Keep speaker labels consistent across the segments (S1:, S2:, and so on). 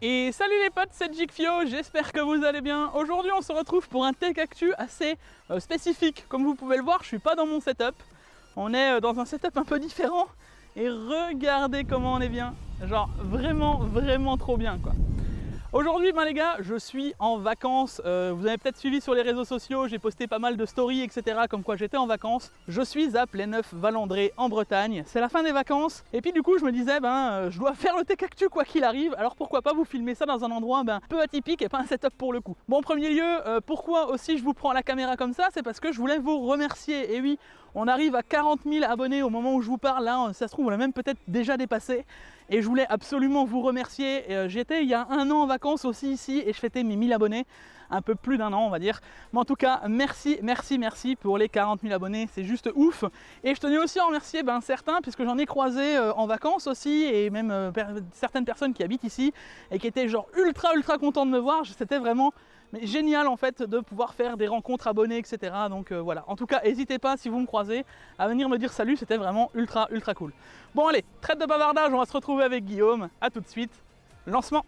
S1: Et salut les potes, c'est Jigfio, j'espère que vous allez bien. Aujourd'hui on se retrouve pour un Tech Actu assez spécifique. Comme vous pouvez le voir, je suis pas dans mon setup. On est dans un setup un peu différent. Et regardez comment on est bien. Genre vraiment trop bien quoi. Aujourd'hui ben les gars, je suis en vacances, vous avez peut-être suivi sur les réseaux sociaux, j'ai posté pas mal de stories etc. comme quoi j'étais en vacances. Je suis à Pléneuf-Valandré en Bretagne, c'est la fin des vacances et puis du coup je me disais je dois faire le Tech Actu quoi qu'il arrive, alors pourquoi pas vous filmer ça dans un endroit peu atypique et pas un setup pour le coup. Bon en premier lieu, pourquoi aussi je vous prends la caméra comme ça, c'est parce que je voulais vous remercier et oui, on arrive à 40 000 abonnés au moment où je vous parle, là ça se trouve on l'a même peut-être déjà dépassé. Et je voulais absolument vous remercier. J'étais il y a un an en vacances aussi ici et je fêtais mes 1000 abonnés. Un peu plus d'un an on va dire. Mais en tout cas, merci pour les 40 000 abonnés. C'est juste ouf. Et je tenais aussi à remercier certains, puisque j'en ai croisé en vacances aussi. Et même certaines personnes qui habitent ici et qui étaient genre ultra contents de me voir. C'était vraiment... mais génial en fait de pouvoir faire des rencontres abonnés etc. Donc voilà, en tout cas n'hésitez pas si vous me croisez à venir me dire salut, c'était vraiment ultra cool. Bon allez, trêve de bavardage, on va se retrouver avec Guillaume, à tout de suite, lancement.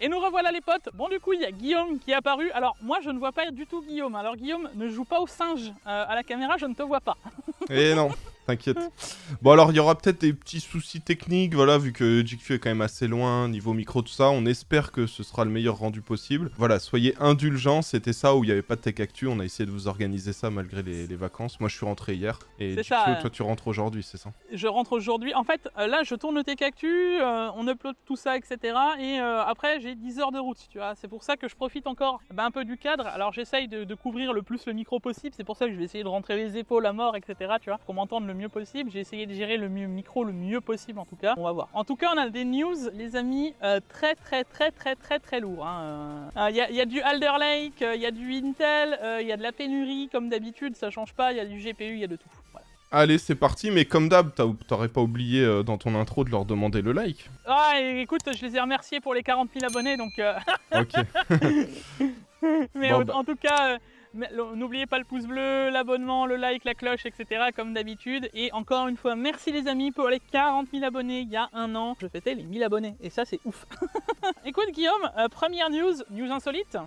S1: Et nous revoilà les potes. Bon du coup il y a Guillaume qui est apparu. Alors moi je ne vois pas du tout Guillaume. Alors Guillaume ne joue pas au singe à la caméra, je ne te vois pas.
S2: Eh non, t'inquiète. Bon alors il y aura peut-être des petits soucis techniques, voilà, vu que Jigfio est quand même assez loin, niveau micro tout ça, on espère que ce sera le meilleur rendu possible. Voilà, soyez indulgents, c'était ça où il n'y avait pas de Tech Actu, on a essayé de vous organiser ça malgré les vacances. Moi je suis rentré hier, et Jigfio, toi tu rentres aujourd'hui, c'est ça? Je
S1: rentre aujourd'hui, en fait là je tourne le Tech Actu, on upload tout ça etc. Et après j'ai 10 heures de route, tu vois, c'est pour ça que je profite encore un peu du cadre. Alors j'essaye de couvrir le plus le micro possible, c'est pour ça que je vais essayer de rentrer les épaules à mort etc. Tu vois, pour m'entendre le mieux possible. J'ai essayé de gérer le micro le mieux possible en tout cas. On va voir. En tout cas, on a des news, les amis, très lourds. Il y a du Alder Lake, il y a du Intel, il y a de la pénurie comme d'habitude, ça change pas. Il y a du GPU, il y a de tout. Voilà.
S2: Allez, c'est parti, mais comme d'hab, t'aurais pas oublié dans ton intro de leur demander le like.
S1: Ah, écoute, je les ai remerciés pour les 40 000 abonnés, donc...
S2: Ok.
S1: Mais bon, en tout cas... n'oubliez pas le pouce bleu, l'abonnement, le like, la cloche, etc. comme d'habitude. Et encore une fois, merci les amis pour les 40 000 abonnés. Il y a un an, je fêtais les 1000 abonnés. Et ça, c'est ouf. Écoute Guillaume, première news insolite.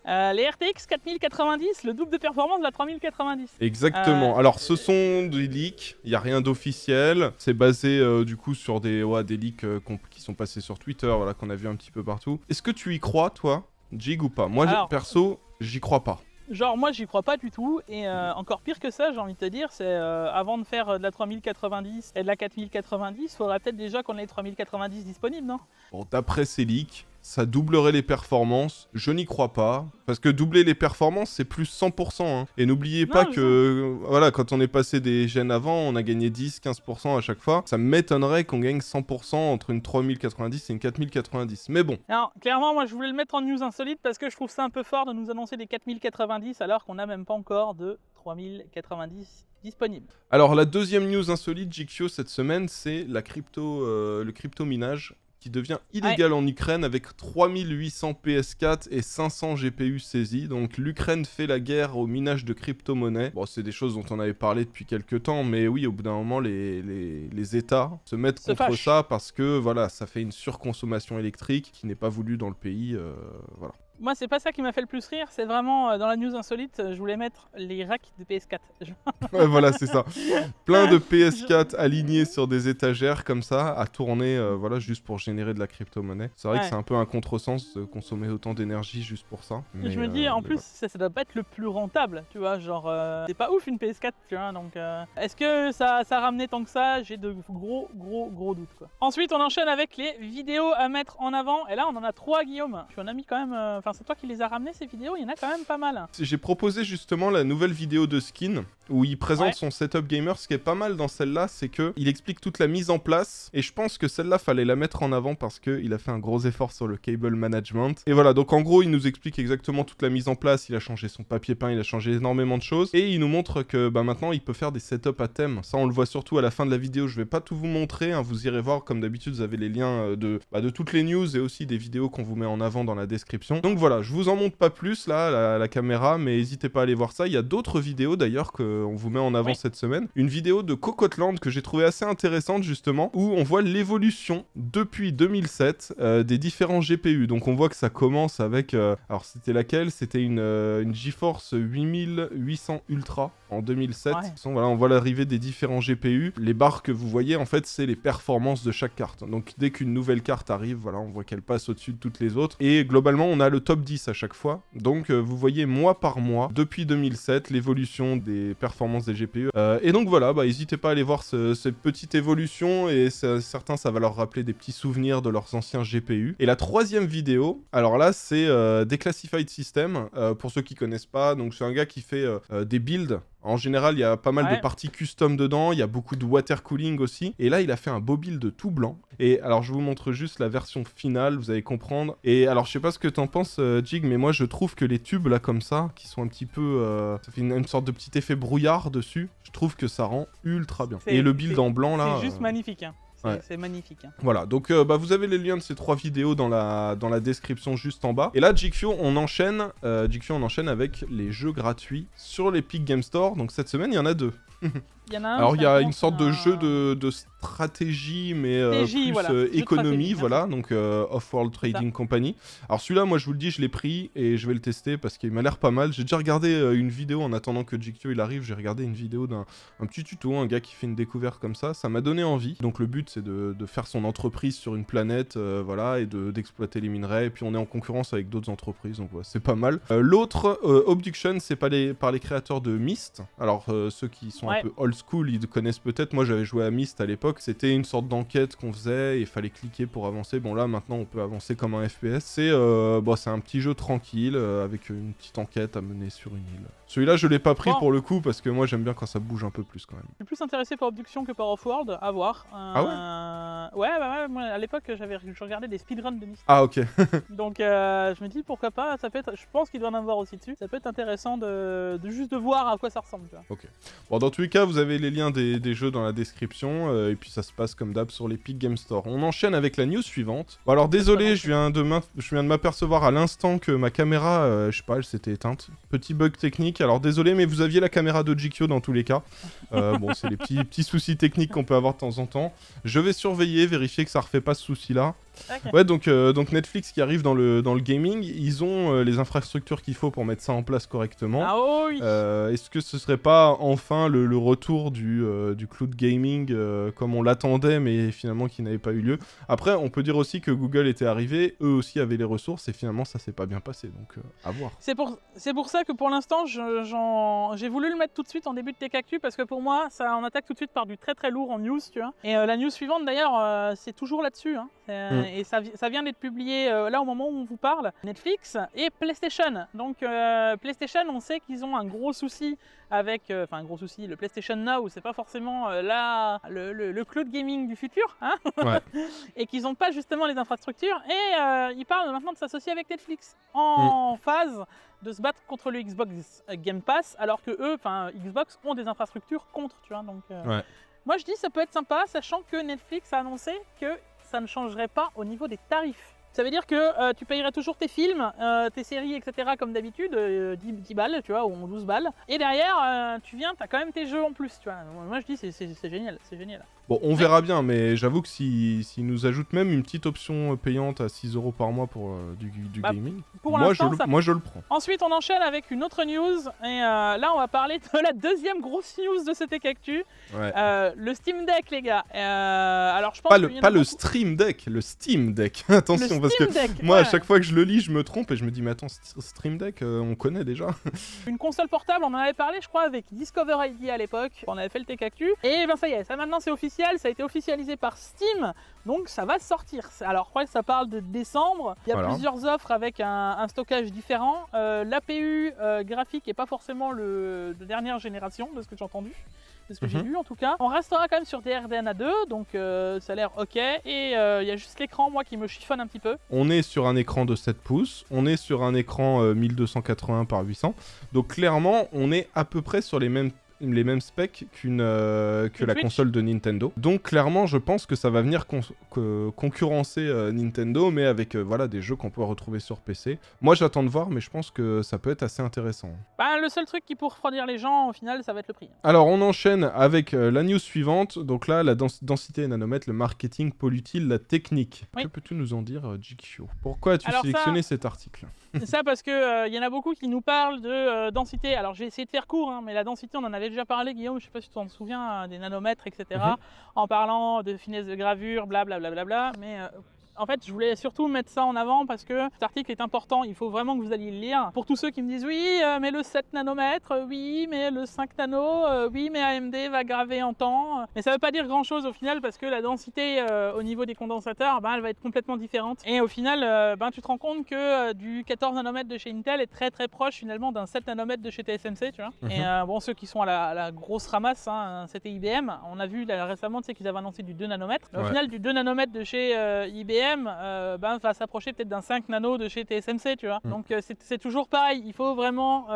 S1: Les RTX 4090, le double de performance de la 3090.
S2: Exactement. Alors, ce sont des leaks. Il n'y a rien d'officiel. C'est basé du coup sur des leaks qui sont passés sur Twitter, voilà, qu'on a vu un petit peu partout. Est-ce que tu y crois, toi, Jig, ou pas? Moi, perso, j'y crois pas.
S1: Genre moi j'y crois pas du tout et encore pire que ça j'ai envie de te dire c'est avant de faire de la 3090 et de la 4090 faudrait peut-être déjà qu'on ait 3090 disponible non?
S2: Bon d'après ces leaks ça doublerait les performances, je n'y crois pas, parce que doubler les performances c'est plus 100%, hein. Et n'oubliez pas que, voilà, quand on est passé des gènes avant, on a gagné 10-15% à chaque fois, ça m'étonnerait qu'on gagne 100% entre une 3090 et une 4090, mais bon.
S1: Alors, clairement, moi je voulais le mettre en news insolite parce que je trouve ça un peu fort de nous annoncer des 4090 alors qu'on n'a même pas encore de 3090 disponible.
S2: Alors la deuxième news insolite, Jigfio, cette semaine, c'est le crypto-minage qui devient illégal en Ukraine avec 3800 PS4 et 500 GPU saisis. Donc l'Ukraine fait la guerre au minage de crypto-monnaies. Bon, c'est des choses dont on avait parlé depuis quelques temps, mais oui, au bout d'un moment, les États se mettent contre ça parce que voilà, ça fait une surconsommation électrique qui n'est pas voulue dans le pays. Voilà.
S1: Moi, c'est pas ça qui m'a fait le plus rire, c'est vraiment dans la news insolite, je voulais mettre les racks de PS4.
S2: Ouais, voilà, c'est ça. Plein de PS4 alignés sur des étagères comme ça, à tourner, voilà, juste pour générer de la crypto-monnaie. C'est vrai que c'est un peu un contresens de consommer autant d'énergie juste pour ça. Mais,
S1: je me dis, en plus, ça doit pas être le plus rentable, tu vois, genre, c'est pas ouf une PS4, tu vois, donc est-ce que ça ramenait tant que ça? J'ai de gros doutes, quoi. Ensuite, on enchaîne avec les vidéos à mettre en avant, et là, on en a 3, Guillaume. Tu en as mis quand même, c'est toi qui les as ramenés ces vidéos, il y en a quand même pas mal.
S2: J'ai proposé justement la nouvelle vidéo de skin où il présente son setup gamer. Ce qui est pas mal dans celle-là, c'est que il explique toute la mise en place. Et je pense que celle-là, fallait la mettre en avant parce qu'il a fait un gros effort sur le cable management. Et voilà, donc en gros, il nous explique exactement toute la mise en place. Il a changé son papier peint, il a changé énormément de choses. Et il nous montre que maintenant, il peut faire des setups à thème. Ça, on le voit surtout à la fin de la vidéo. Je vais pas tout vous montrer, hein. Vous irez voir, comme d'habitude, vous avez les liens de toutes les news et aussi des vidéos qu'on vous met en avant dans la description. Donc voilà, je vous en montre pas plus là, la caméra, mais n'hésitez pas à aller voir ça. Il y a d'autres vidéos d'ailleurs qu'on vous met en avant cette semaine. Une vidéo de Cocotland que j'ai trouvé assez intéressante justement, où on voit l'évolution depuis 2007 des différents GPU. Donc on voit que ça commence avec... alors c'était laquelle? C'était une GeForce 8800 Ultra en 2007. Voilà, on voit l'arrivée des différents GPU. Les barres que vous voyez, en fait, c'est les performances de chaque carte. Donc dès qu'une nouvelle carte arrive, voilà, on voit qu'elle passe au-dessus de toutes les autres. Et globalement, on a le top 10 à chaque fois. Donc vous voyez mois par mois, depuis 2007, l'évolution des performances des GPU. Et donc voilà, n'hésitez pas à aller voir cette petite évolution. Et certains, ça va leur rappeler des petits souvenirs de leurs anciens GPU. Et la troisième vidéo, alors là, c'est Declassified System. Pour ceux qui connaissent pas, donc c'est un gars qui fait des builds. En général, il y a pas mal de parties custom dedans, il y a beaucoup de water cooling aussi. Et là, il a fait un beau build tout blanc. Et alors, je vous montre juste la version finale, vous allez comprendre. Et alors, je sais pas ce que t'en penses, Jig, mais moi, je trouve que les tubes, là, comme ça, qui sont un petit peu... ça fait une sorte de petit effet brouillard dessus. Je trouve que ça rend ultra bien. Et le build en blanc, là...
S1: C'est juste magnifique, hein. C'est magnifique. Hein.
S2: Voilà, donc vous avez les liens de ces 3 vidéos dans la description juste en bas. Et là, Jigfio, on enchaîne avec les jeux gratuits sur l'Epic Game Store. Donc cette semaine, il y en a 2.
S1: Il y en a un,
S2: alors il y a une sorte de jeu de stratégie, mais plus économie, voilà, donc Off-World Trading Company. Alors celui-là, moi je vous le dis, je l'ai pris et je vais le tester parce qu'il m'a l'air pas mal. J'ai déjà regardé une vidéo en attendant que Jigfio il arrive, j'ai regardé une vidéo d'un petit tuto, un gars qui fait une découverte comme ça m'a donné envie. Donc le but c'est de faire son entreprise sur une planète, voilà, et d'exploiter les minerais, et puis on est en concurrence avec d'autres entreprises, donc voilà, c'est pas mal. L'autre, Obduction, c'est par les créateurs de Myst. Alors ceux qui sont un peu old school, ils connaissent peut-être, moi j'avais joué à Myst à l'époque, c'était une sorte d'enquête qu'on faisait, et il fallait cliquer pour avancer. Bon là maintenant on peut avancer comme un FPS, c'est un petit jeu tranquille, avec une petite enquête à mener sur une île. Celui-là je l'ai pas pris pour le coup, parce que moi j'aime bien quand ça bouge un peu plus quand même.
S1: Je suis plus intéressé par Obduction que par Off-World, à voir.
S2: Ah ouais?
S1: Ouais, moi à l'époque je regardais des speedruns de Myst.
S2: Ah ok.
S1: Donc je me dis pourquoi pas, ça peut être, je pense qu'il doit en avoir aussi dessus, ça peut être intéressant de juste de voir à quoi ça ressemble, tu vois.
S2: Ok. Bon, dans tous les cas, vous avez les liens des jeux dans la description, et puis ça se passe comme d'hab sur l'Epic Game Store. On enchaîne avec la news suivante. Bon, alors désolé, je viens de m'apercevoir à l'instant que ma caméra, je sais pas, elle s'était éteinte. Petit bug technique, alors désolé, mais vous aviez la caméra de Jigfio dans tous les cas. Bon, c'est les petits soucis techniques qu'on peut avoir de temps en temps. Je vais surveiller, vérifier que ça refait pas ce souci-là. Okay. Ouais, donc Netflix qui arrive dans le gaming, ils ont les infrastructures qu'il faut pour mettre ça en place correctement.
S1: Ah oh oui.
S2: Est-ce que ce serait pas enfin le retour du cloud gaming comme on l'attendait, mais finalement qui n'avait pas eu lieu? Après, on peut dire aussi que Google était arrivé, eux aussi avaient les ressources, et finalement ça s'est pas bien passé, donc à voir.
S1: C'est pour ça que pour l'instant, j'ai voulu le mettre tout de suite en début de TechActu, parce que pour moi, on attaque tout de suite par du très très lourd en news, tu vois. Et la news suivante d'ailleurs, c'est toujours là-dessus, hein. Et ça vient d'être publié là au moment où on vous parle, Netflix et PlayStation. Donc PlayStation, on sait qu'ils ont un gros souci avec, le PlayStation Now, c'est pas forcément le cloud gaming du futur, hein.
S2: Ouais.
S1: Et qu'ils n'ont pas justement les infrastructures, et ils parlent maintenant de s'associer avec Netflix en phase de se battre contre le Xbox Game Pass, alors que eux, Xbox ont des infrastructures contre, tu vois. Donc moi je dis ça peut être sympa, sachant que Netflix a annoncé que ça ne changerait pas au niveau des tarifs. Ça veut dire que tu payerais toujours tes films, tes séries, etc. comme d'habitude, 10 balles, tu vois, ou 12 balles. Et derrière, tu viens, t'as quand même tes jeux en plus, tu vois. Moi je dis c'est génial, c'est génial.
S2: Bon, on verra bien, mais j'avoue que s'ils nous ajoutent même une petite option payante à 6 € par mois pour du gaming, moi je le prends.
S1: Ensuite, on enchaîne avec une autre news, et là on va parler de la deuxième grosse news de cette TechActu, le Steam Deck, les gars. Alors je pense
S2: pas le Stream Deck, le Steam Deck. Attention, parce que moi à chaque fois que je le lis, je me trompe et je me dis mais attends, Stream Deck, on connaît déjà.
S1: Une console portable, on en avait parlé, je crois, avec Discover ID à l'époque. On avait fait le TechActu, et ben ça y est, ça maintenant c'est officiel. Ça a été officialisé par Steam Donc ça va sortir. Alors je crois que ça parle de décembre. Il y a plusieurs offres avec un stockage différent. L'APU graphique n'est pas forcément de dernière génération de ce que j'ai entendu. C'est ce que j'ai vu en tout cas. On restera quand même sur des RDNA 2, donc ça a l'air ok. Et il y a juste l'écran, moi, qui me chiffonne un petit peu.
S2: On est sur un écran de 7 pouces, on est sur un écran 1280 par 800. Donc clairement, on est à peu près sur les mêmes specs que la console de Nintendo. Donc clairement, je pense que ça va venir concurrencer Nintendo, mais avec voilà, des jeux qu'on peut retrouver sur PC. Moi, j'attends de voir, mais je pense que ça peut être assez intéressant.
S1: Bah, le seul truc qui pourrait refroidir les gens, au final, ça va être le prix.
S2: Alors, on enchaîne avec la news suivante. Donc là, la densité nanomètre, le marketing pollue-t-il la technique? Que peux-tu nous en dire, GQ? Pourquoi as-tu sélectionné cet article?
S1: C'est ça parce que y en a beaucoup qui nous parlent de densité. Alors, j'ai essayé de faire court, hein, mais la densité, on en avait déjà parlé, Guillaume, je sais pas si tu t'en souviens, des nanomètres, etc. En parlant de finesse de gravure, blablabla. Mais en fait, je voulais surtout mettre ça en avant parce que cet article est important. Il faut vraiment que vous alliez le lire. Pour tous ceux qui me disent oui, mais le 7 nanomètres, oui, mais le 5 nano, oui, mais AMD va graver en temps. Mais ça veut pas dire grand chose au final parce que la densité au niveau des condensateurs, elle va être complètement différente. Et au final, tu te rends compte que du 14 nanomètres de chez Intel est très très proche finalement d'un 7 nanomètres de chez TSMC, tu vois. Et bon, ceux qui sont à la grosse ramasse, hein, c'était IBM. On a vu récemment qu'ils avaient annoncé du 2 nanomètres. Au final, du 2 nanomètres de chez IBM, va s'approcher peut-être d'un 5 nano de chez TSMC, tu vois. Donc c'est toujours pareil, il faut vraiment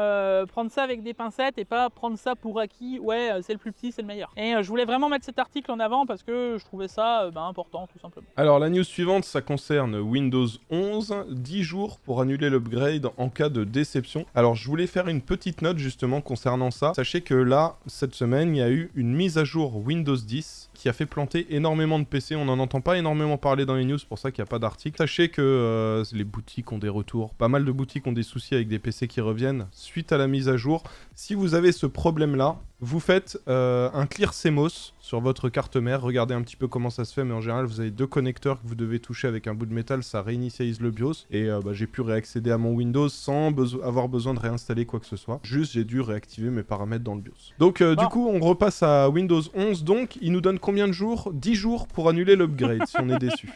S1: prendre ça avec des pincettes et pas prendre ça pour acquis, ouais, c'est le plus petit, c'est le meilleur. Et je voulais vraiment mettre cet article en avant parce que je trouvais ça important, tout simplement.
S2: Alors la news suivante, ça concerne Windows 11, 10 jours pour annuler l'upgrade en cas de déception. Alors je voulais faire une petite note justement concernant ça. Sachez que là, cette semaine, il y a eu une mise à jour Windows 10 qui a fait planter énormément de PC. On n'en entend pas énormément parler dans les news, pour ça qu'il n'y a pas d'article. Sachez que les boutiques ont des retours. Pas mal de boutiques ont des soucis avec des PC qui reviennent suite à la mise à jour. Si vous avez ce problème-là, vous faites un clear CMOS sur votre carte mère. Regardez un petit peu comment ça se fait, mais en général, vous avez 2 connecteurs que vous devez toucher avec un bout de métal. Ça réinitialise le BIOS. Et j'ai pu réaccéder à mon Windows sans avoir besoin de réinstaller quoi que ce soit. Juste, j'ai dû réactiver mes paramètres dans le BIOS. Donc, du coup, on repasse à Windows 11. Donc, il nous donne combien de jours? 10 jours pour annuler l'upgrade, si on est déçu.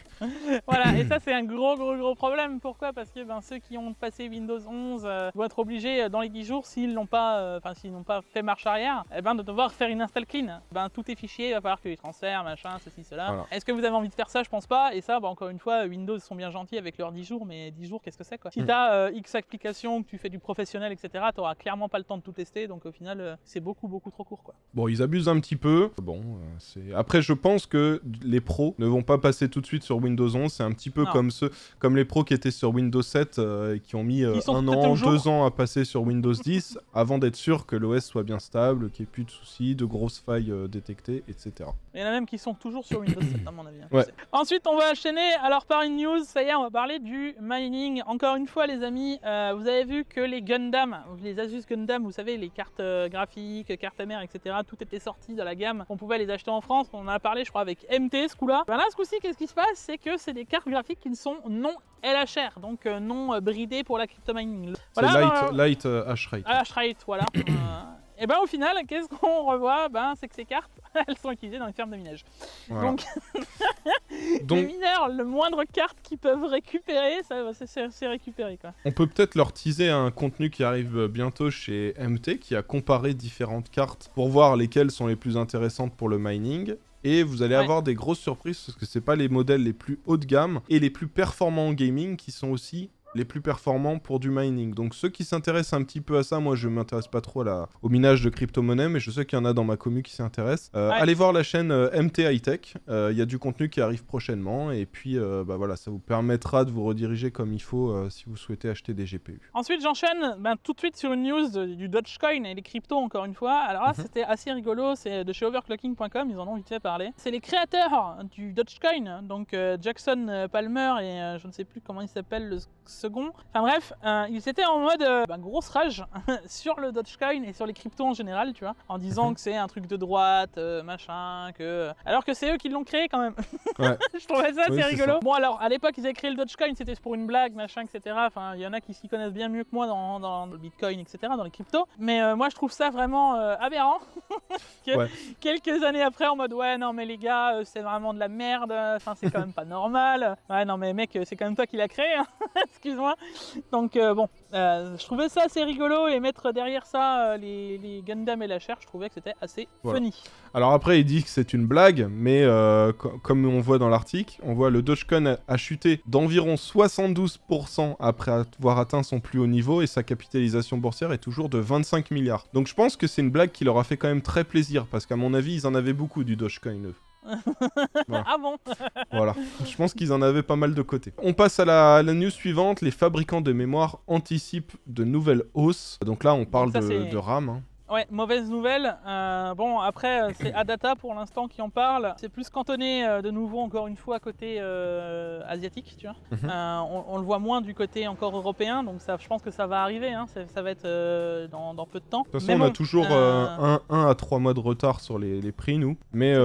S1: Voilà, et ça, c'est un gros problème. Pourquoi? Parce que ceux qui ont passé Windows 11 vont être obligés, dans les 10 jours, s'ils n'ont pas fait marche arrière, de devoir faire une install clean. Tous tes fichiers, il va falloir que tu les transfères, machin, ceci, cela. Voilà. Est-ce que vous avez envie de faire ça? Je pense pas. Et ça, encore une fois, Windows sont bien gentils avec leurs 10 jours, mais 10 jours, qu'est-ce que c'est, quoi? Si tu as X applications, que tu fais du professionnel, etc., tu n'auras clairement pas le temps de tout tester. Donc au final, c'est beaucoup trop court, quoi.
S2: Bon, ils abusent un petit peu. Bon, après, je pense que les pros ne vont pas passer tout de suite sur Windows 11. C'est un petit peu comme les pros qui étaient sur Windows 7 et qui ont mis 1 an, 2 ans à passer sur Windows 10 avant d'être sûr que l'OS soit bien stable, qu'il n'y ait plus de soucis, de grosses failles détectées, etc.
S1: Il y en a même qui sont toujours sur Windows 7 à mon avis.
S2: Ouais.
S1: Ensuite, on va enchaîner alors par une news. Ça y est, on va parler du mining. Encore une fois, les amis, vous avez vu que les Gundam, les Asus Gundam, vous savez, les cartes graphiques, cartes mères, etc., tout était sorti de la gamme. On pouvait les acheter en France. On en a parlé, je crois, avec MT ce coup-là. Là, ce coup-ci, qu'est-ce qui se passe? C'est que c'est des cartes graphiques qui ne sont non LHR, donc non bridées pour la crypto mining. Voilà,
S2: c'est light hash rate.
S1: Hash rate, voilà. Et au final, qu'est-ce qu'on revoit? C'est que ces cartes, elles sont utilisées dans les fermes de minage. Voilà. Donc, les mineurs, le moindre carte qu'ils peuvent récupérer, c'est récupéré, quoi.
S2: On peut peut-être leur teaser un contenu qui arrive bientôt chez MT, qui a comparé différentes cartes pour voir lesquelles sont les plus intéressantes pour le mining. Et vous allez avoir des grosses surprises parce que c'est pas les modèles les plus haut de gamme et les plus performants en gaming qui sont aussi les plus performants pour du mining. Donc ceux qui s'intéressent un petit peu à ça, moi je m'intéresse pas trop au minage de crypto-monnaie, mais je sais qu'il y en a dans ma commu qui s'intéressent. Allez voir la chaîne MT High Tech, il y a du contenu qui arrive prochainement, et puis voilà, ça vous permettra de vous rediriger comme il faut si vous souhaitez acheter des GPU.
S1: Ensuite j'enchaîne tout de suite sur une news du Dogecoin et les cryptos encore une fois. Alors là c'était assez rigolo, c'est de chez overclocking.com, ils en ont vite fait parler. C'est les créateurs du Dogecoin, donc Jackson Palmer et je ne sais plus comment il s'appelle, le seconds. Enfin bref, ils étaient en mode grosse rage sur le Dogecoin et sur les cryptos en général, tu vois, en disant que c'est un truc de droite, machin, alors que c'est eux qui l'ont créé quand même. Ouais. Je trouvais ça assez rigolo. Ça. Bon alors, à l'époque, ils avaient créé le Dogecoin, c'était pour une blague, machin, etc. Enfin, il y en a qui s'y connaissent bien mieux que moi dans le Bitcoin, etc., dans les cryptos. Mais moi, je trouve ça vraiment aberrant. Quelques années après, en mode, ouais, non, mais les gars, c'est vraiment de la merde, enfin, c'est quand même pas normal. Ouais, non, mais mec, c'est quand même toi qui l'as créé, hein. Excuse-moi. Donc, je trouvais ça assez rigolo et mettre derrière ça les Gundam et la chair, je trouvais que c'était assez funny.
S2: Alors après, il dit que c'est une blague, mais comme on voit dans l'article, on voit le Dogecoin a chuté d'environ 72% après avoir atteint son plus haut niveau et sa capitalisation boursière est toujours de 25 milliards. Donc je pense que c'est une blague qui leur a fait quand même très plaisir, parce qu'à mon avis, ils en avaient beaucoup du Dogecoin, eux.
S1: Voilà. Ah bon.
S2: Voilà, je pense qu'ils en avaient pas mal de côté. On passe à la news suivante. Les fabricants de mémoire anticipent de nouvelles hausses. Donc là, on parle de RAM. Hein.
S1: Ouais, mauvaise nouvelle. Bon, après, c'est Adata pour l'instant qui en parle. C'est plus cantonné de nouveau, encore une fois, côté asiatique, tu vois. On le voit moins du côté encore européen, donc ça, je pense que ça va arriver. Hein. Ça va être dans peu de temps.
S2: De toute façon, on a toujours 1 à 3 mois de retard sur les prix, nous. Mais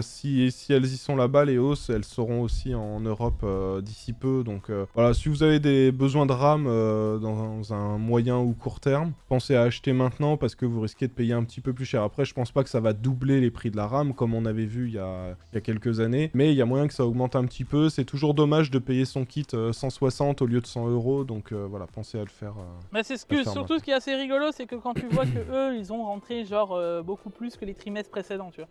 S2: si elles y sont là-bas, les hausses, elles seront aussi en Europe d'ici peu. Donc voilà, si vous avez des besoins de RAM dans un moyen ou court terme, pensez à acheter maintenant parce que vous risquez de payer un petit peu plus cher. Après, je pense pas que ça va doubler les prix de la RAM comme on avait vu il y a quelques années, mais il y a moyen que ça augmente un petit peu. C'est toujours dommage de payer son kit 160 au lieu de 100 €, donc voilà, pensez à le faire.
S1: Mais c'est surtout ce qui est assez rigolo, c'est que quand tu vois que eux, ils ont rentré genre beaucoup plus que les trimestres précédents, tu vois.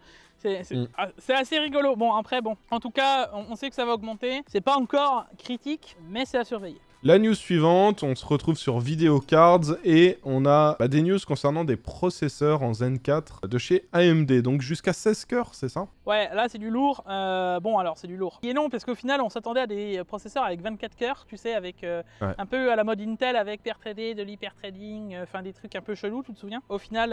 S1: C'est assez rigolo. Bon, après, en tout cas, on sait que ça va augmenter. C'est pas encore critique, mais c'est à surveiller.
S2: La news suivante, on se retrouve sur Videocards et on a des news concernant des processeurs en Zen 4 de chez AMD, donc jusqu'à 16 cœurs, c'est ça?
S1: Ouais, là c'est du lourd. Bon alors c'est du lourd. Et non, parce qu'au final on s'attendait à des processeurs avec 24 cœurs, tu sais, avec un peu à la mode Intel, avec pair tradé, de l'hyper trading, enfin des trucs un peu chelous, tu te souviens? Au final,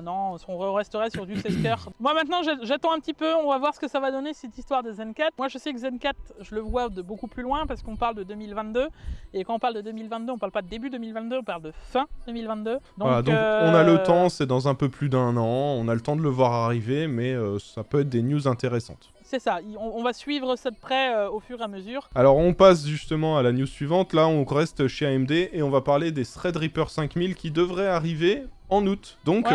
S1: non, on resterait sur du 16 cœurs. Moi maintenant j'attends un petit peu, on va voir ce que ça va donner cette histoire de Zen 4. Moi je sais que Zen 4, je le vois de beaucoup plus loin parce qu'on parle de 2022. Et quand on parle de 2022, on parle pas de début 2022, on parle de fin 2022. Donc,
S2: voilà, donc on a le temps, c'est dans un peu plus d'1 an, on a le temps de le voir arriver, mais ça peut être des news intéressantes.
S1: C'est ça, on va suivre ça de près au fur et à mesure.
S2: Alors on passe justement à la news suivante, là on reste chez AMD et on va parler des Threadripper 5000 qui devraient arriver en août, donc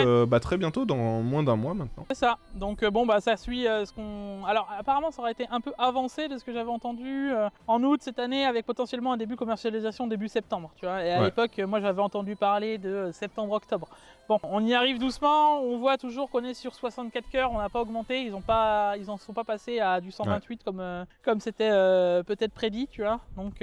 S2: très bientôt, dans moins d'1 mois maintenant.
S1: C'est ça, donc ça suit ce qu'on... Alors apparemment ça aurait été un peu avancé de ce que j'avais entendu en août cette année, avec potentiellement un début commercialisation début septembre, tu vois. Et à l'époque, moi j'avais entendu parler de septembre-octobre. Bon, on y arrive doucement, on voit toujours qu'on est sur 64 cœurs, on n'a pas augmenté, ils en sont pas passés à du 128 comme c'était peut-être prédit, tu vois. Donc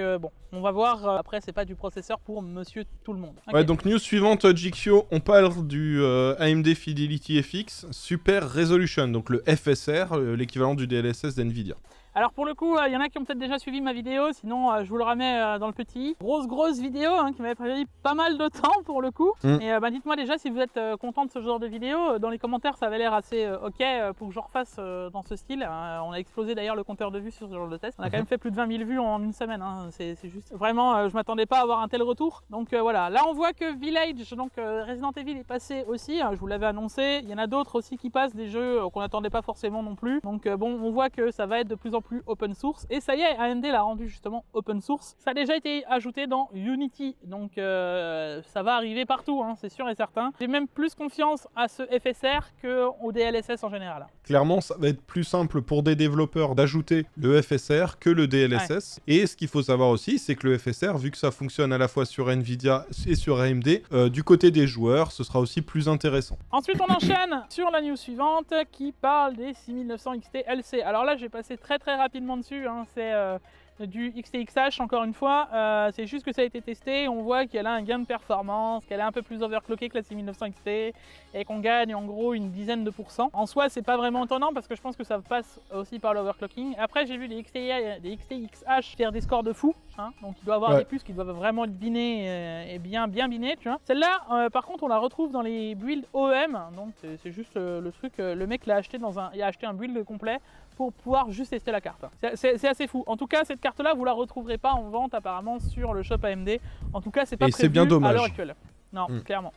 S1: on va voir, après c'est pas du processeur pour monsieur tout le monde. Okay.
S2: Ouais, donc news suivante, GXIO, on parle du AMD Fidelity FX Super Resolution, donc le FSR, l'équivalent du DLSS d'NVIDIA.
S1: Alors pour le coup, il y en a qui ont peut-être déjà suivi ma vidéo, sinon je vous le remets dans le petit. Grosse vidéo qui m'avait pris pas mal de temps pour le coup. Et dites-moi déjà si vous êtes content de ce genre de vidéo. Dans les commentaires, ça avait l'air assez ok pour que je refasse dans ce style. On a explosé d'ailleurs le compteur de vues sur ce genre de test. On a quand même fait plus de 20 000 vues en une semaine. Hein. C'est juste vraiment, je m'attendais pas à avoir un tel retour. Donc voilà, là on voit que Village, donc Resident Evil est passé aussi. Je vous l'avais annoncé. Il y en a d'autres aussi qui passent, des jeux qu'on n'attendait pas forcément non plus. Donc on voit que ça va être de plus en plus open source, et ça y est, AMD l'a rendu justement open source. Ça a déjà été ajouté dans Unity, donc ça va arriver partout, hein, c'est sûr et certain. J'ai même plus confiance à ce FSR qu'au DLSS en général.
S2: Clairement, ça va être plus simple pour des développeurs d'ajouter le FSR que le DLSS. Ouais. Et ce qu'il faut savoir aussi, c'est que le FSR, vu que ça fonctionne à la fois sur Nvidia et sur AMD, du côté des joueurs, ce sera aussi plus intéressant.
S1: Ensuite, on enchaîne sur la news suivante qui parle des 6900 XT LC. Alors là, j'ai passé très rapidement dessus, hein. C'est du XTXH encore une fois, c'est juste que ça a été testé, on voit qu'elle a un gain de performance, qu'elle est un peu plus overclockée que la 6900 XT et qu'on gagne en gros une dizaine de %. En soi c'est pas vraiment étonnant parce que je pense que ça passe aussi par l'overclocking. Après j'ai vu des XTXH faire des scores de fou, hein, donc il doit avoir des puces qui doivent vraiment être binées et bien binées, tu vois. Celle-là, par contre, on la retrouve dans les builds OEM, donc c'est juste le truc, le mec l'a acheté il a acheté un build complet pour pouvoir juste tester la carte. C'est assez fou. En tout cas, cette carte-là, vous la retrouverez pas en vente apparemment sur le shop AMD. En tout cas, c'est pas prévu
S2: bien dommage.
S1: à l'heure actuelle. Non, clairement.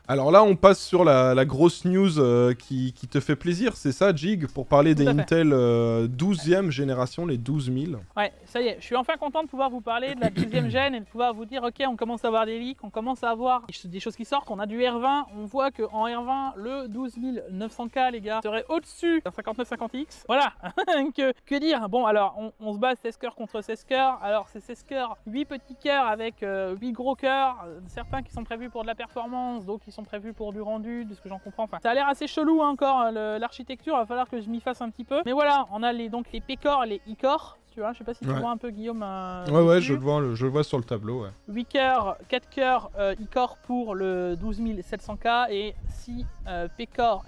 S2: Alors là, on passe sur la grosse news qui te fait plaisir, c'est ça, Jig, pour parler des Intel 12e génération, les 12000.
S1: Ouais, ça y est, je suis enfin content de pouvoir vous parler de la 12e gène et de pouvoir vous dire, ok, on commence à avoir des leaks, on commence à avoir des choses qui sortent, on a du R20, on voit qu'en R20, le 12900K, les gars, serait au-dessus d'un 5950X. Voilà, que dire? Bon, alors, on se base 16 cœurs contre 16 cœurs, alors c'est 16 cœurs, 8 petits cœurs avec 8 gros cœurs, certains qui sont prévus pour de la performance, d'autres qui sont prévus pour du rendu, de ce que j'en comprends. Enfin, ça a l'air assez chelou hein, encore, l'architecture, il va falloir que je m'y fasse un petit peu. Mais voilà, on a donc les P-Core et les I-Core, tu vois, je sais pas si tu vois un peu Guillaume.
S2: Ouais, je le vois sur le tableau. Ouais.
S1: 8 cœurs, 4 cœurs I-Core pour le 12700K et 6 P-Core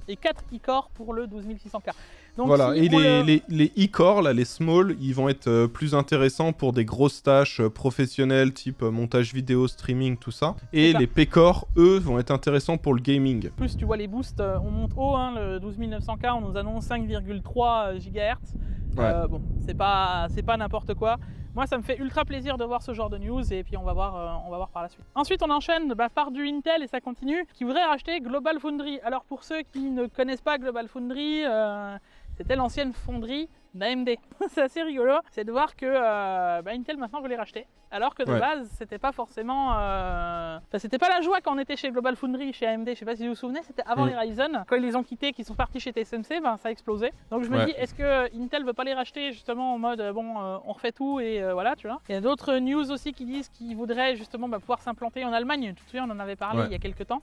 S1: et 4 I-Core pour le 12600K. Donc,
S2: voilà,
S1: si
S2: et les e-core, là, les small, ils vont être plus intéressants pour des grosses tâches professionnelles, type montage vidéo, streaming, tout ça. Et les p-core, eux, vont être intéressants pour le gaming.
S1: En plus, tu vois les boosts, on monte haut, hein, le 12900K, on nous annonce 5,3 GHz.
S2: Ouais.
S1: Bon, c'est pas n'importe quoi. Moi, ça me fait ultra plaisir de voir ce genre de news et puis on va voir par la suite. Ensuite, on enchaîne par du Intel et ça continue, qui voudrait racheter Global Foundry. Alors pour ceux qui ne connaissent pas Global Foundry, c'était l'ancienne fonderie d'AMD. C'est assez rigolo, c'est de voir que Intel maintenant veut les racheter. Alors que de base, c'était pas forcément... c'était pas la joie quand on était chez Global Foundry, chez AMD, je sais pas si vous vous souvenez, c'était avant les Ryzen. Quand ils les ont quittés, qu'ils sont partis chez TSMC, ça a explosé. Donc je me dis, est-ce que Intel veut pas les racheter justement en mode, on refait tout et voilà, tu vois. Il y a d'autres news aussi qui disent qu'ils voudraient justement pouvoir s'implanter en Allemagne. Tout de suite, on en avait parlé il y a quelques temps.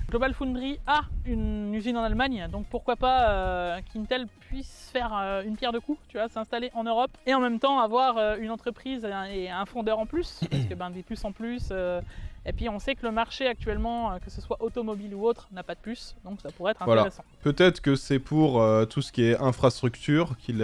S1: Global Foundry a une usine en Allemagne, donc pourquoi pas qu'Intel puisse faire une pierre de coups, tu vois, s'installer en Europe et en même temps avoir une entreprise et un fondeur en plus, parce que des puces en plus. Et puis on sait que le marché actuellement, que ce soit automobile ou autre, n'a pas de puces, donc ça pourrait être intéressant.
S2: Peut-être que c'est pour tout ce qui est infrastructure qu'ils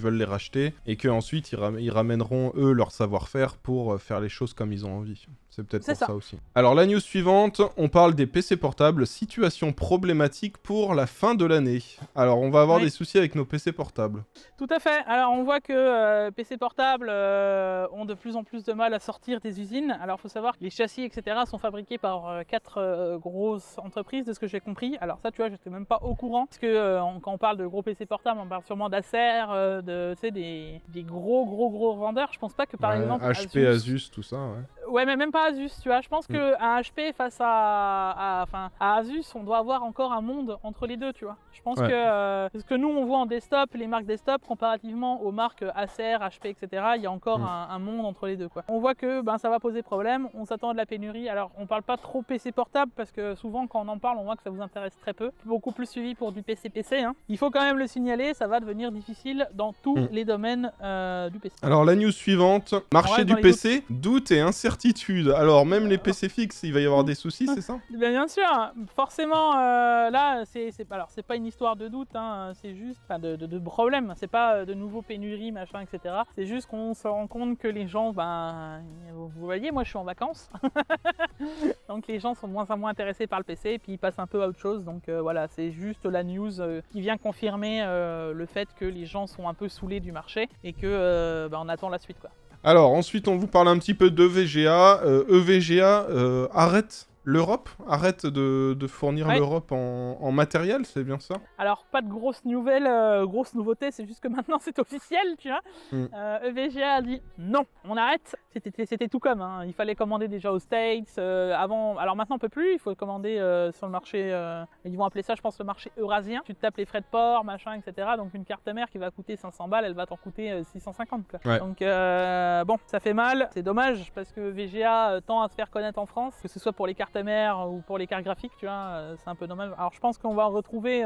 S2: veulent les racheter et qu'ensuite ils ramèneront eux leur savoir-faire pour faire les choses comme ils ont envie. C'est peut-être pour ça aussi. Alors la news suivante, on parle des PC portables, situation problématique pour la fin de l'année. Alors on va avoir des soucis avec nos PC portables.
S1: Tout à fait. Alors on voit que PC portables ont de plus en plus de mal à sortir des usines. Alors il faut savoir que les châssis, etc. sont fabriqués par 4 grosses entreprises, de ce que j'ai compris. Alors ça, tu vois, j'étais même pas au courant. Parce que quand on parle de gros PC portables, on parle sûrement d'Acer, des gros vendeurs. Je pense pas que par exemple
S2: HP, Asus, tout ça,
S1: Ouais, mais même pas Asus, tu vois. Je pense qu'un HP face à Asus, on doit avoir encore un monde entre les deux, tu vois. Je pense que ce que nous, on voit en desktop, les marques desktop, comparativement aux marques Acer, HP, etc., il y a encore un monde entre les deux, quoi. On voit que ça va poser problème. On s'attend à de la pénurie. Alors, on parle pas trop PC portable parce que souvent, quand on en parle, on voit que ça vous intéresse très peu. Beaucoup plus suivi pour du PC-PC. Hein. Il faut quand même le signaler, ça va devenir difficile dans tous les domaines du PC.
S2: Alors, la news suivante, marché du PC, doute et incertitude. Alors, même les PC fixes, il va y avoir des soucis, c'est ça?
S1: Bien sûr, forcément, là, c'est pas une histoire de doute, hein, c'est juste de problème. C'est pas de nouveaux pénuries, machin, etc. C'est juste qu'on se rend compte que les gens, vous voyez, moi je suis en vacances. Donc les gens sont de moins en moins intéressés par le PC et puis ils passent un peu à autre chose. Donc voilà, c'est juste la news qui vient confirmer le fait que les gens sont un peu saoulés du marché et que on attend la suite, quoi.
S2: Alors ensuite on vous parle un petit peu d'EVGA. EVGA arrête l'Europe, arrête de fournir l'Europe en matériel, c'est bien ça?
S1: Alors pas de grosses nouvelles, grosses nouveautés, c'est juste que maintenant c'est officiel, tu vois. EVGA a dit non, on arrête. C'était tout comme, hein. Il fallait commander déjà aux States avant. Alors maintenant on peut plus, il faut commander sur le marché, ils vont appeler ça je pense le marché eurasien. Tu te tapes les frais de port, machin, etc. Donc une carte mère qui va coûter 500 balles, elle va t'en coûter 650, quoi. Ouais. Donc bon, ça fait mal, c'est dommage parce que VGA tend à se faire connaître en France, que ce soit pour les cartes mère ou pour les cartes graphiques, tu vois, c'est un peu dommage. Alors je pense qu'on va retrouver,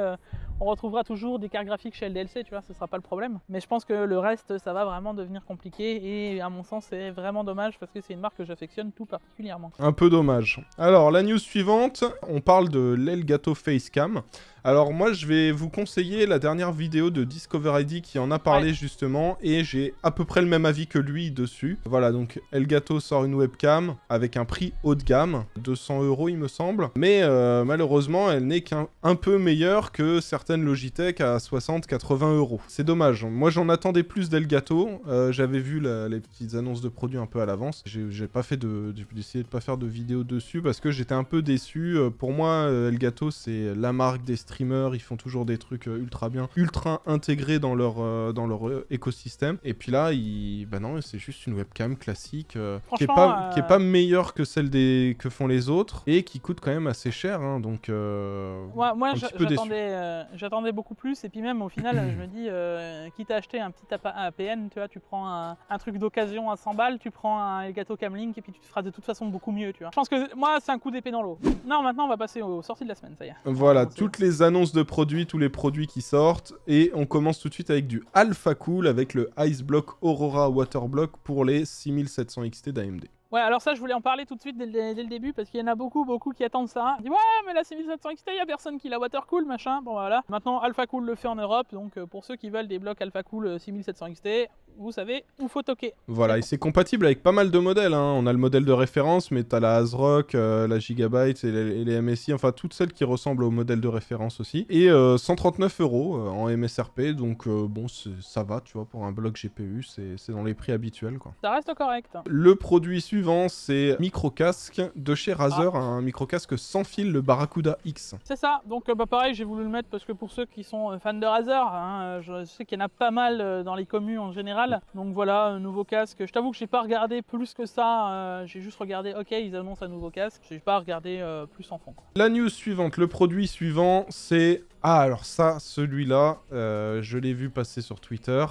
S1: on retrouvera toujours des cartes graphiques chez LDLC, tu vois, ce sera pas le problème. Mais je pense que le reste, ça va vraiment devenir compliqué et à mon sens, c'est vraiment vraiment dommage parce que c'est une marque que j'affectionne tout particulièrement.
S2: Un peu dommage. Alors, la news suivante, on parle de l'Elgato Facecam. Alors moi je vais vous conseiller la dernière vidéo de Discover ID qui en a parlé justement et j'ai à peu près le même avis que lui dessus. Voilà, donc Elgato sort une webcam avec un prix haut de gamme, 200 € il me semble, mais malheureusement elle n'est qu'un peu meilleure que certaines Logitech à 60-80 €. C'est dommage, moi j'en attendais plus d'Elgato, j'avais vu les petites annonces de produits un peu à l'avance, j'ai pas fait essayé de pas faire de vidéo dessus parce que j'étais un peu déçu. Pour moi Elgato c'est la marque des streamers, ils font toujours des trucs ultra bien, ultra intégrés dans leur écosystème. Et puis là, bah non, c'est juste une webcam classique qui est pas meilleure que celle que font les autres et qui coûte quand même assez cher. Hein, donc,
S1: moi j'attendais beaucoup plus. Et puis même au final, je me dis, quitte à acheter un petit APN, tu vois, tu prends un truc d'occasion à 100 balles, tu prends un Elgato Camlink et puis tu te feras de toute façon beaucoup mieux. Tu vois. Je pense que moi, c'est un coup d'épée dans l'eau. Non, maintenant on va passer aux sorties de la semaine, ça y est.
S2: Voilà, toutes les annonces de produits, tous les produits qui sortent. Et on commence tout de suite avec du Alpha Cool avec le Ice Block Aurora Waterblock pour les 6700 XT d'AMD.
S1: Ouais, alors ça, je voulais en parler tout de suite dès le début parce qu'il y en a beaucoup qui attendent ça. Ils disent, ouais, mais la 6700 XT, il n'y a personne qui la watercool, machin. Bon, voilà. Maintenant, Alpha Cool le fait en Europe. Donc, pour ceux qui veulent des blocs Alpha Cool 6700 XT, vous savez où faut toquer.
S2: Voilà, et c'est compatible avec pas mal de modèles. Hein. On a le modèle de référence, mais t'as la ASRock, la Gigabyte et les MSI, enfin toutes celles qui ressemblent au modèle de référence aussi. Et 139 € en MSRP, donc bon, ça va, tu vois, pour un bloc GPU, c'est dans les prix habituels, quoi.
S1: Ça reste correct.
S2: Le produit suivant, c'est micro-casque de chez Razer, un micro-casque sans fil, le Barracuda X.
S1: C'est ça, donc bah pareil, j'ai voulu le mettre parce que pour ceux qui sont fans de Razer, hein, je sais qu'il y en a pas mal dans les communes en général. Donc voilà, un nouveau casque. Je t'avoue que j'ai pas regardé plus que ça, j'ai juste regardé, ok, ils annoncent un nouveau casque. J'ai pas regardé plus en fond.
S2: La news suivante, le produit suivant, c'est... Ah, alors ça, celui-là, je l'ai vu passer sur Twitter.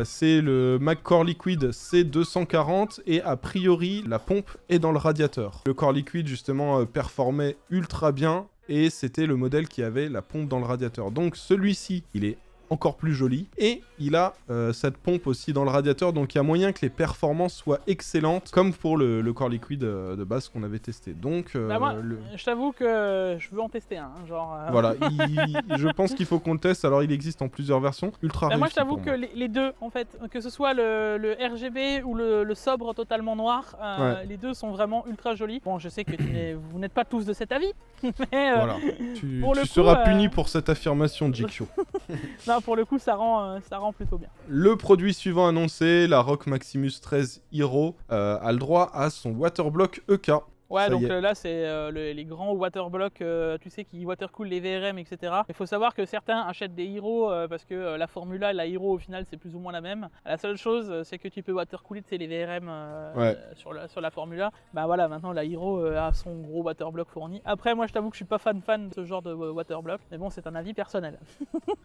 S2: C'est le Mac Core Liquid C240 et a priori, la pompe est dans le radiateur. Le Core Liquid, justement, performait ultra bien et c'était le modèle qui avait la pompe dans le radiateur. Donc celui-ci, il est encore plus joli et il a cette pompe aussi dans le radiateur, donc il y a moyen que les performances soient excellentes comme pour le Core Liquid de base qu'on avait testé. Donc
S1: moi, je t'avoue que je veux en tester un, genre
S2: voilà, je pense qu'il faut qu'on le teste. Alors il existe en plusieurs versions, ultra réussi.
S1: Moi je t'avoue que les deux en fait, que ce soit le RGB ou le sobre totalement noir, les deux sont vraiment ultra jolis. Bon, je sais que vous n'êtes pas tous de cet avis, mais
S2: voilà, tu seras puni pour cette affirmation, Jikyo.
S1: Non, pour le coup, ça rend plutôt bien.
S2: Le produit suivant annoncé, la ROG Maximus 13 Hero, a le droit à son Waterblock EK.
S1: Ouais, donc là, c'est les grands waterblocks, tu sais, qui watercool les VRM, etc. Il faut savoir que certains achètent des Hero parce que la Formula et la Hero, au final, c'est plus ou moins la même. La seule chose, c'est que tu peux watercooler, tu sais, les VRM sur la Formula. Bah voilà, maintenant, la Hero a son gros waterblock fourni. Après, moi, je t'avoue que je suis pas fan de ce genre de waterblock, mais bon, c'est un avis personnel.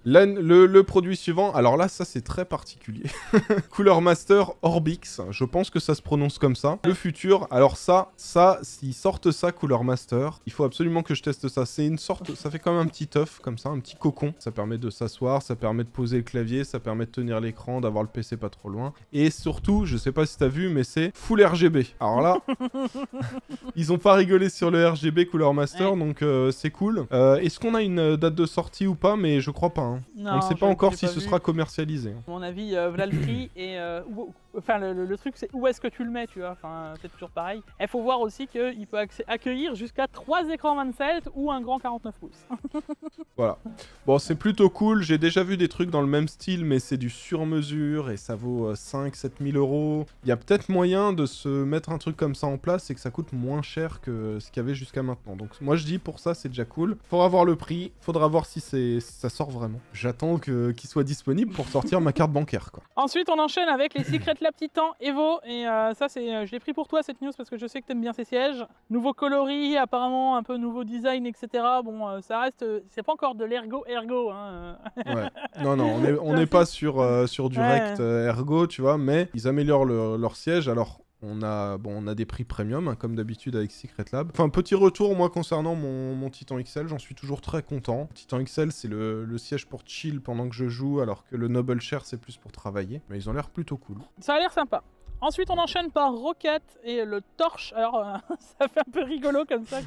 S2: Le produit suivant, alors là, ça, c'est très particulier. Cooler Master Orbix, je pense que ça se prononce comme ça. Le futur, alors ça... S'ils sortent ça Cooler Master, il faut absolument que je teste ça. C'est une sorte, ça fait comme un petit œuf, comme ça, un petit cocon. Ça permet de s'asseoir, ça permet de poser le clavier, ça permet de tenir l'écran, d'avoir le PC pas trop loin. Et surtout, je sais pas si t'as vu, mais c'est full RGB. Alors là, ils ont pas rigolé sur le RGB Cooler Master, donc c'est cool. Est-ce qu'on a une date de sortie ou pas? Mais je crois pas. Hein.
S1: Non,
S2: on ne sait pas encore si ce sera commercialisé.
S1: À mon avis, voilà le prix et enfin le truc c'est où est-ce que tu le mets, tu vois. Enfin, c'est toujours pareil. Il faut voir aussi qu'il peut accueillir jusqu'à 3 écrans 27 ou un grand 49 pouces.
S2: Voilà. Bon, c'est plutôt cool. J'ai déjà vu des trucs dans le même style, mais c'est du sur-mesure et ça vaut 5-7 000 €. Il y a peut-être moyen de se mettre un truc comme ça en place et que ça coûte moins cher que ce qu'il y avait jusqu'à maintenant. Donc moi je dis pour ça c'est déjà cool. Faudra voir le prix, faudra voir si ça sort vraiment. J'attends qu'il soit disponible pour sortir ma carte bancaire, quoi.
S1: Ensuite on enchaîne avec les Secret Lab Titan Evo et ça c'est, je l'ai pris pour toi cette news parce que je sais que t'aimes bien ces sièges. Nouveau coloris, apparemment un peu nouveau design, etc. Bon, ça reste, c'est pas encore de l'ergo hein.
S2: Ouais. Non, on n'est pas sur du rect ergo, tu vois, mais ils améliorent leur siège. Alors, On a des prix premium, hein, comme d'habitude avec Secret Lab. Enfin, petit retour, moi, concernant mon Titan XL, j'en suis toujours très content. Titan XL, c'est le siège pour chill pendant que je joue, alors que le Noble Chair, c'est plus pour travailler. Mais ils ont l'air plutôt cool.
S1: Ça a l'air sympa. Ensuite, on enchaîne par Rocket et le Torch. Alors, ça fait un peu rigolo comme ça,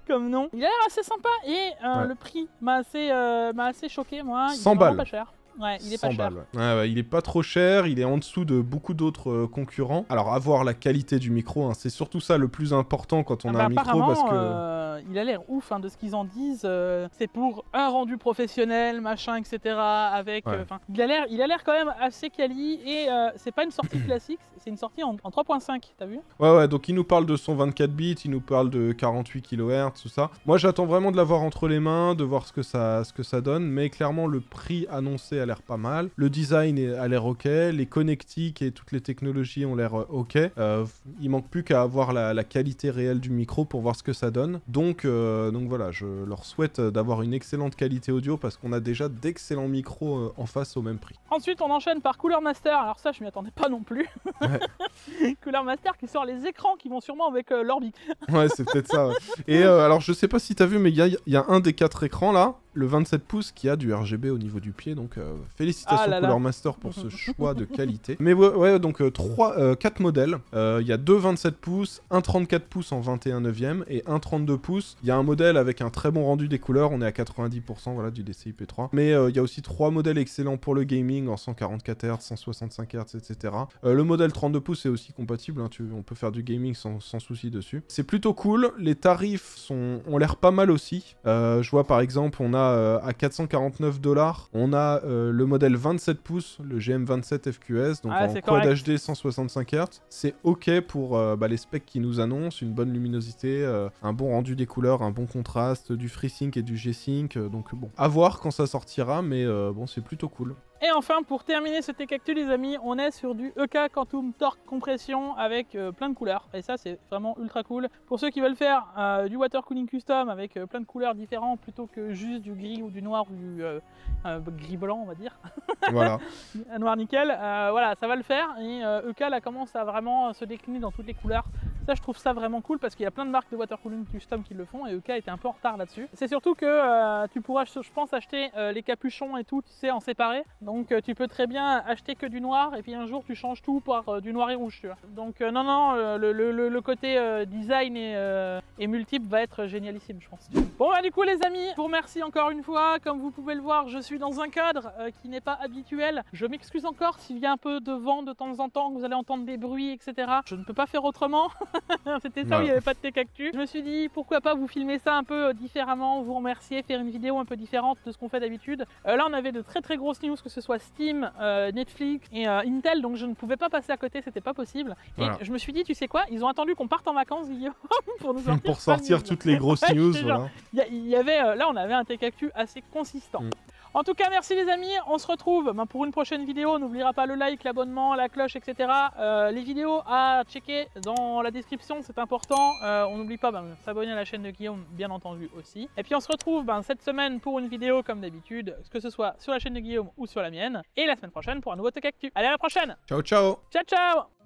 S1: comme nom. Il a l'air assez sympa et le prix m'a assez choqué, moi.
S2: 100 balles.
S1: Pas cher. Ouais, il est pas cher.
S2: Ouais, il est pas trop cher, il est en dessous de beaucoup d'autres concurrents. Alors, avoir la qualité du micro, hein, c'est surtout ça le plus important quand on a un micro, parce que...
S1: il a l'air ouf, hein, de ce qu'ils en disent. C'est pour un rendu professionnel, machin, etc. Avec, il a l'air quand même assez quali et c'est pas une sortie classique, c'est une sortie en 3.5, t'as vu?
S2: Ouais, donc il nous parle de son 24 bits, il nous parle de 48 kHz, tout ça. Moi, j'attends vraiment de l'avoir entre les mains, de voir ce que ça donne, mais clairement, le prix annoncé a l'air pas mal. Le design a l'air ok, les connectiques et toutes les technologies ont l'air ok. Il manque plus qu'à avoir la qualité réelle du micro pour voir ce que ça donne. Donc voilà, je leur souhaite d'avoir une excellente qualité audio parce qu'on a déjà d'excellents micros en face au même prix.
S1: Ensuite, on enchaîne par Cooler Master. Alors ça, je m'y attendais pas non plus. Ouais. Cooler Master qui sort les écrans qui vont sûrement avec l'Orbit.
S2: Ouais, c'est peut-être ça. Ouais. Et alors, je sais pas si t'as vu, mais il y a un des 4 écrans là, le 27 pouces qui a du RGB au niveau du pied, donc félicitations Cooler Master pour ce choix de qualité. Mais ouais, donc 4 modèles, il y a 2 27 pouces, un 34 pouces en 21/9 et un 32 pouces. Il y a un modèle avec un très bon rendu des couleurs, on est à 90% voilà, du DCI-P3. Mais il y a aussi 3 modèles excellents pour le gaming en 144 Hz, 165 Hz, etc. Le modèle 32 pouces est aussi compatible, hein, on peut faire du gaming sans souci dessus. C'est plutôt cool, les tarifs ont l'air pas mal aussi. Je vois par exemple, on a à 449 $, on a le modèle 27 pouces, le GM27 FQS, donc en Quad HD 165 Hz. C'est ok pour les specs qui nous annoncent, une bonne luminosité, un bon rendu des couleurs, un bon contraste, du FreeSync et du G-Sync, donc bon, à voir quand ça sortira, mais bon, c'est plutôt cool.
S1: Et enfin, pour terminer ce Tech-Actu, les amis, on est sur du EK Quantum Torque Compression avec plein de couleurs. Et ça, c'est vraiment ultra cool. Pour ceux qui veulent faire du water cooling custom avec plein de couleurs différentes plutôt que juste du gris ou du noir ou du gris blanc, on va dire.
S2: Voilà.
S1: Un noir nickel. Voilà, ça va le faire. Et EK, là, commence à vraiment se décliner dans toutes les couleurs. Ça, je trouve ça vraiment cool parce qu'il y a plein de marques de water cooling custom qui le font et EK était un peu en retard là-dessus. C'est surtout que tu pourras, je pense, acheter les capuchons et tout, tu sais, en séparé. Donc tu peux très bien acheter que du noir et puis un jour tu changes tout par du noir et rouge, tu vois. Donc non, le côté design et multiple va être génialissime, je pense. Bon bah du coup les amis, je vous remercie encore une fois. Comme vous pouvez le voir, je suis dans un cadre qui n'est pas habituel. Je m'excuse encore s'il y a un peu de vent de temps en temps, que vous allez entendre des bruits, etc. Je ne peux pas faire autrement. C'était ça où il n'y avait pas de Tech-Actu. Je me suis dit pourquoi pas vous filmer ça un peu différemment, vous remercier, faire une vidéo un peu différente de ce qu'on fait d'habitude. Là on avait de très grosses news, que ce soit Steam, Netflix et Intel, donc je ne pouvais pas passer à côté, c'était pas possible. Voilà. Et je me suis dit, tu sais quoi, ils ont attendu qu'on parte en vacances, Guillaume, pour nous sortir,
S2: pour sortir toutes les grosses news. Voilà.
S1: Il y avait, là on avait un Tech-Actu assez consistant. En tout cas, merci les amis, on se retrouve pour une prochaine vidéo. N'oubliera pas le like, l'abonnement, la cloche, etc. Les vidéos à checker dans la description, c'est important. On n'oublie pas s'abonner à la chaîne de Guillaume, bien entendu aussi. Et puis on se retrouve cette semaine pour une vidéo comme d'habitude, que ce soit sur la chaîne de Guillaume ou sur la mienne. Et la semaine prochaine pour un nouveau Tech-Actu. Allez, à la prochaine.
S2: Ciao, ciao.
S1: Ciao, ciao.